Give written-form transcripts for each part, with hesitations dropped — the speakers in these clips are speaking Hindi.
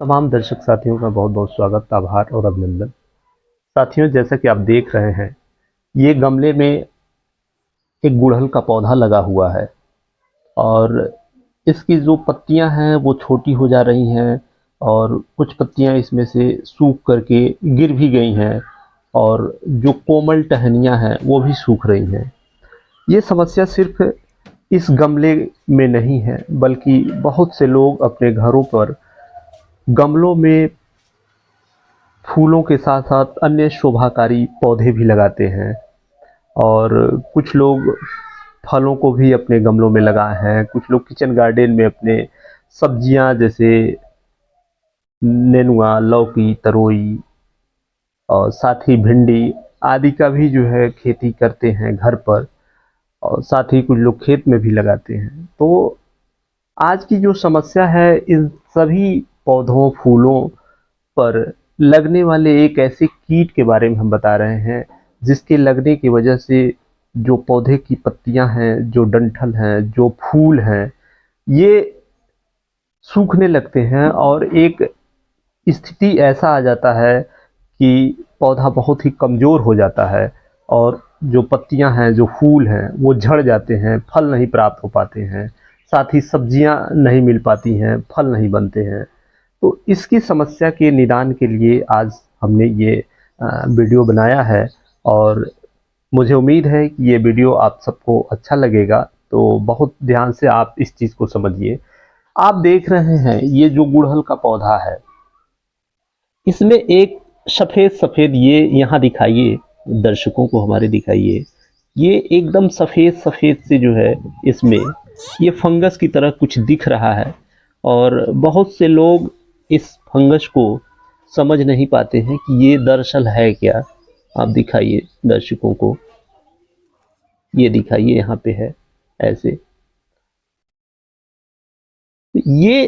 तमाम दर्शक साथियों का बहुत बहुत स्वागत, आभार और अभिनंदन। साथियों, जैसा कि आप देख रहे हैं, ये गमले में एक गुड़हल का पौधा लगा हुआ है और इसकी जो पत्तियां हैं वो छोटी हो जा रही हैं और कुछ पत्तियां इसमें से सूख करके गिर भी गई हैं और जो कोमल टहनियां हैं वो भी सूख रही हैं। ये समस्या सिर्फ इस गमले में नहीं है, बल्कि बहुत से लोग अपने घरों पर गमलों में फूलों के साथ साथ अन्य शोभाकारी पौधे भी लगाते हैं और कुछ लोग फलों को भी अपने गमलों में लगाए हैं। कुछ लोग किचन गार्डन में अपने सब्जियां जैसे नेनुआ, लौकी, तरोई और साथ ही भिंडी आदि का भी जो है खेती करते हैं घर पर, और साथ ही कुछ लोग खेत में भी लगाते हैं। तो आज की जो समस्या है, इन सभी पौधों फूलों पर लगने वाले एक ऐसे कीट के बारे में हम बता रहे हैं, जिसके लगने की वजह से जो पौधे की पत्तियां हैं, जो डंठल हैं, जो फूल हैं, ये सूखने लगते हैं और एक स्थिति ऐसा आ जाता है कि पौधा बहुत ही कमज़ोर हो जाता है और जो पत्तियां हैं, जो फूल हैं, वो झड़ जाते हैं, फल नहीं प्राप्त हो पाते हैं, साथ ही सब्जियां नहीं मिल पाती हैं, फल नहीं बनते हैं। तो इसकी समस्या के निदान के लिए आज हमने ये वीडियो बनाया है और मुझे उम्मीद है कि ये वीडियो आप सबको अच्छा लगेगा। तो बहुत ध्यान से आप इस चीज़ को समझिए। आप देख रहे हैं ये जो गुड़हल का पौधा है, इसमें एक सफ़ेद सफ़ेद, ये यहाँ दिखाइए, दर्शकों को हमारे दिखाइए, ये एकदम सफ़ेद सफ़ेद से जो है इसमें ये फंगस की तरह कुछ दिख रहा है और बहुत से लोग इस फंगस को समझ नहीं पाते हैं कि ये दरअसल है क्या। आप दिखाइए दर्शकों को, ये दिखाइए, यहाँ पे है ऐसे। ये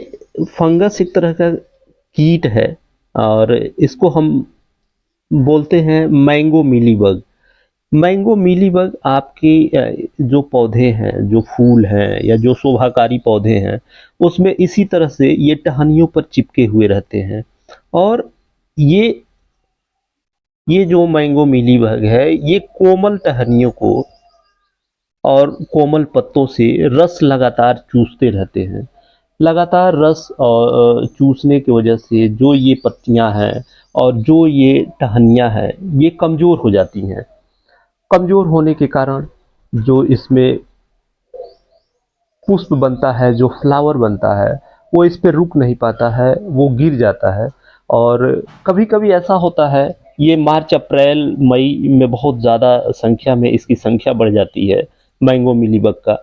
फंगस एक तरह का कीट है और इसको हम बोलते हैं मैंगो मीलीबग। मैंगो मीलीबग आपके जो पौधे हैं, जो फूल हैं या जो शोभाकारी पौधे हैं, उसमें इसी तरह से ये टहनियों पर चिपके हुए रहते हैं और ये ये जो मैंगो मीलीबग है, ये कोमल टहनियों को और कोमल पत्तों से रस लगातार चूसते रहते हैं। लगातार रस और चूसने की वजह से जो ये पत्तियां हैं और जो ये टहनियाँ हैं, ये कमज़ोर हो जाती हैं। कमज़ोर होने के कारण जो इसमें पुष्प बनता है, जो फ्लावर बनता है, वो इस पे रुक नहीं पाता है, वो गिर जाता है। और कभी-कभी ऐसा होता है, ये मार्च, अप्रैल, मई में बहुत ज़्यादा संख्या में इसकी संख्या बढ़ जाती है मैंगो मीलीबग का।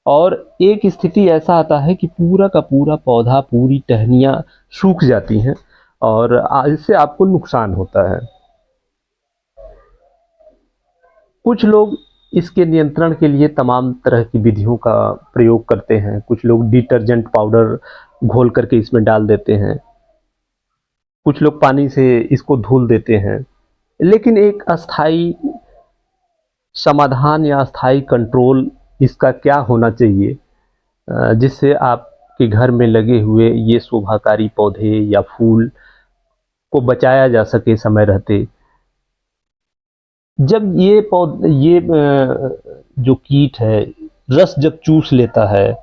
और एक स्थिति ऐसा आता है कि पूरा का पूरा पौधा, पूरी टहनियाँ सूख जाती हैं और इससे आपको नुकसान होता है। कुछ लोग इसके नियंत्रण के लिए तमाम तरह की विधियों का प्रयोग करते हैं। कुछ लोग डिटर्जेंट पाउडर घोल करके इसमें डाल देते हैं, कुछ लोग पानी से इसको धुल देते हैं। लेकिन एक अस्थाई समाधान या अस्थाई कंट्रोल इसका क्या होना चाहिए, जिससे आपके घर में लगे हुए ये शोभाकारी पौधे या फूल को बचाया जा सके समय रहते। जब ये जो कीट है, रस जब चूस लेता है,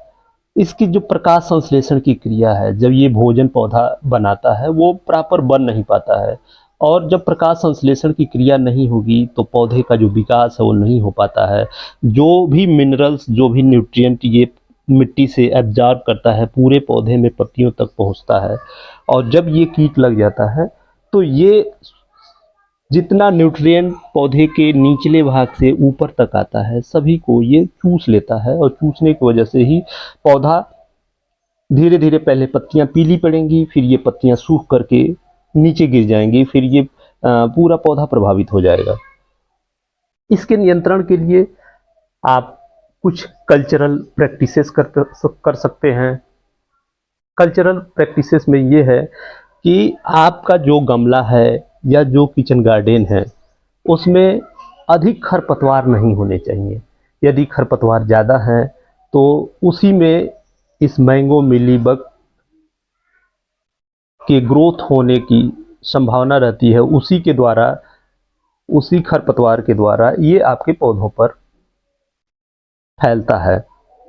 इसकी जो प्रकाश संश्लेषण की क्रिया है, जब ये भोजन पौधा बनाता है, वो प्रॉपर बन नहीं पाता है और जब प्रकाश संश्लेषण की क्रिया नहीं होगी तो पौधे का जो विकास है वो नहीं हो पाता है। जो भी मिनरल्स, जो भी न्यूट्रिएंट ये मिट्टी से एब्जॉर्ब करता है, पूरे पौधे में पत्तियों तक पहुंचता है और जब ये कीट लग जाता है तो ये जितना न्यूट्रिएंट पौधे के निचले भाग से ऊपर तक आता है, सभी को ये चूस लेता है और चूसने की वजह से ही पौधा धीरे धीरे, पहले पत्तियां पीली पड़ेंगी, फिर ये पत्तियां सूख करके नीचे गिर जाएंगी, फिर ये पूरा पौधा प्रभावित हो जाएगा। इसके नियंत्रण के लिए आप कुछ कल्चरल प्रैक्टिसेस कर सकते हैं। कल्चरल प्रैक्टिसेस में ये है कि आपका जो गमला है या जो किचन गार्डन है, उसमें अधिक खरपतवार नहीं होने चाहिए। यदि खरपतवार ज़्यादा हैं तो उसी में इस मैंगो मिलीबग के ग्रोथ होने की संभावना रहती है, उसी के द्वारा, उसी खरपतवार के द्वारा ये आपके पौधों पर फैलता है।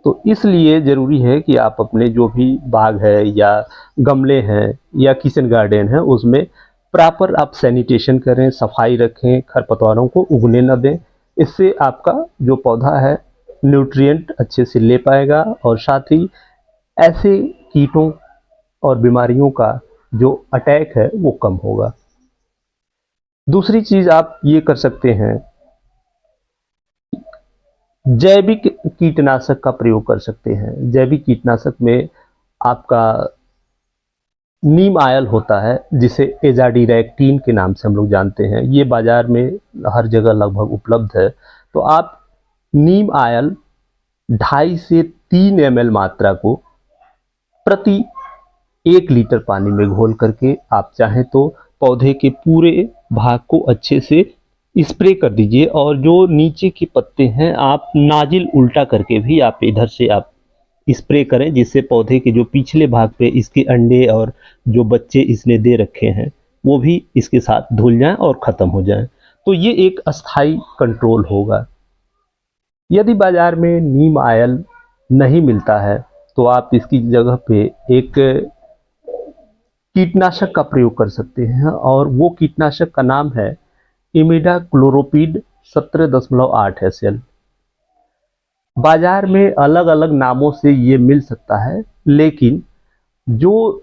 तो इसलिए ज़रूरी है कि आप अपने जो भी बाग है या गमले हैं या किचन गार्डन है, उसमें प्रॉपर आप सैनिटेशन करें, सफाई रखें, खरपतवारों को उगने न दें। इससे आपका जो पौधा है न्यूट्रिएंट अच्छे से ले पाएगा और साथ ही ऐसे कीटों और बीमारियों का जो अटैक है वो कम होगा। दूसरी चीज़ आप ये कर सकते हैं, जैविक कीटनाशक का प्रयोग कर सकते हैं। जैविक कीटनाशक में आपका नीम आयल होता है, जिसे एजाडीरैक्टिन के नाम से हम लोग जानते हैं। ये बाजार में हर जगह लगभग उपलब्ध है। तो आप नीम आयल 2.5 से 3 ml मात्रा को प्रति 1 लीटर पानी में घोल करके आप चाहें तो पौधे के पूरे भाग को अच्छे से स्प्रे कर दीजिए। और जो नीचे के पत्ते हैं आप नाजिल उल्टा करके भी आप इधर से आप स्प्रे करें, जिससे पौधे के जो पिछले भाग पे इसके अंडे और जो बच्चे इसने दे रखे हैं वो भी इसके साथ धुल जाएं और ख़त्म हो जाएं। तो ये एक अस्थाई कंट्रोल होगा। यदि बाज़ार में नीम आयल नहीं मिलता है तो आप इसकी जगह पे एक कीटनाशक का प्रयोग कर सकते हैं, और वो कीटनाशक का नाम है इमिडाक्लोरोपीड 17.8 SL। बाजार में अलग अलग नामों से ये मिल सकता है, लेकिन जो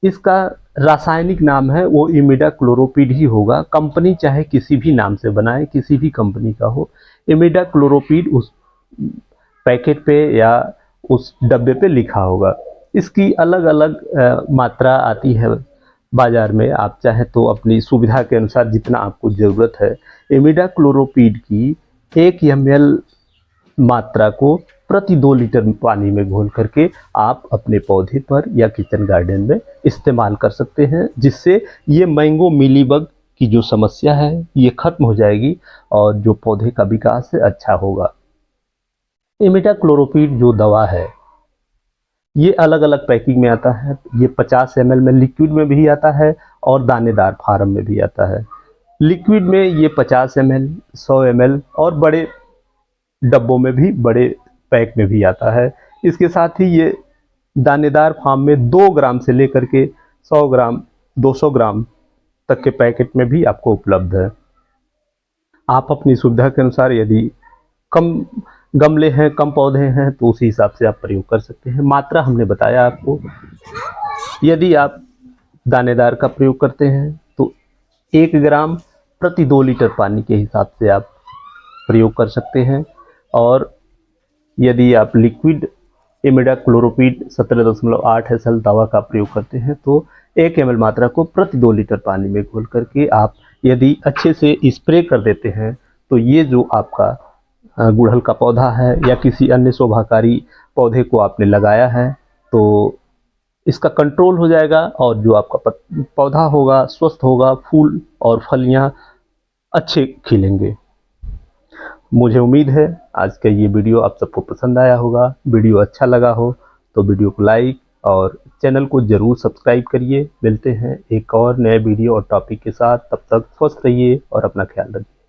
इसका रासायनिक नाम है वो इमिडाक्लोरोपीड ही होगा। कंपनी चाहे किसी भी नाम से बनाए, किसी भी कंपनी का हो, इमिडाक्लोरोपीड उस पैकेट पे या उस डब्बे पे लिखा होगा। इसकी अलग अलग मात्रा आती है बाज़ार में। आप चाहें तो अपनी सुविधा के अनुसार जितना आपको ज़रूरत है, इमिडाक्लोरोपीड की 1 ml मात्रा को प्रति 2 लीटर पानी में घोल करके आप अपने पौधे पर या किचन गार्डन में इस्तेमाल कर सकते हैं, जिससे ये मैंगो मिलीबग की जो समस्या है ये खत्म हो जाएगी और जो पौधे का विकास है अच्छा होगा। इमिडाक्लोरोपीड जो दवा है ये अलग अलग पैकिंग में आता है। ये 50 ml में लिक्विड में भी आता है और दानेदार फार्म में भी आता है। लिक्विड में ये 50 ml, 100 ml और बड़े डब्बों में भी, बड़े पैक में भी आता है। इसके साथ ही ये दानेदार फार्म में 2 ग्राम से लेकर के 100 ग्राम, 200 ग्राम तक के पैकेट में भी आपको उपलब्ध है। आप अपनी सुविधा के अनुसार, यदि कम गमले हैं, कम पौधे हैं, तो उसी हिसाब से आप प्रयोग कर सकते हैं। मात्रा हमने बताया आपको। यदि आप दानेदार का प्रयोग करते हैं तो 1 ग्राम प्रति 2 लीटर पानी के हिसाब से आप प्रयोग कर सकते हैं। और यदि आप लिक्विड इमिडाक्लोरोपीड 17.8 SL दवा का प्रयोग करते हैं तो 1 ml मात्रा को प्रति 2 लीटर पानी में घोल करके आप यदि अच्छे से स्प्रे कर देते हैं तो ये जो आपका गुड़हल का पौधा है या किसी अन्य शोभाकारी पौधे को आपने लगाया है तो इसका कंट्रोल हो जाएगा, और जो आपका पौधा होगा स्वस्थ होगा, फूल और फलियां अच्छे खिलेंगे। मुझे उम्मीद है आज का ये वीडियो आप सबको पसंद आया होगा। वीडियो अच्छा लगा हो तो वीडियो को लाइक और चैनल को ज़रूर सब्सक्राइब करिए। मिलते हैं एक और नए वीडियो और टॉपिक के साथ। तब तक स्वस्थ रहिए और अपना ख्याल रखिए।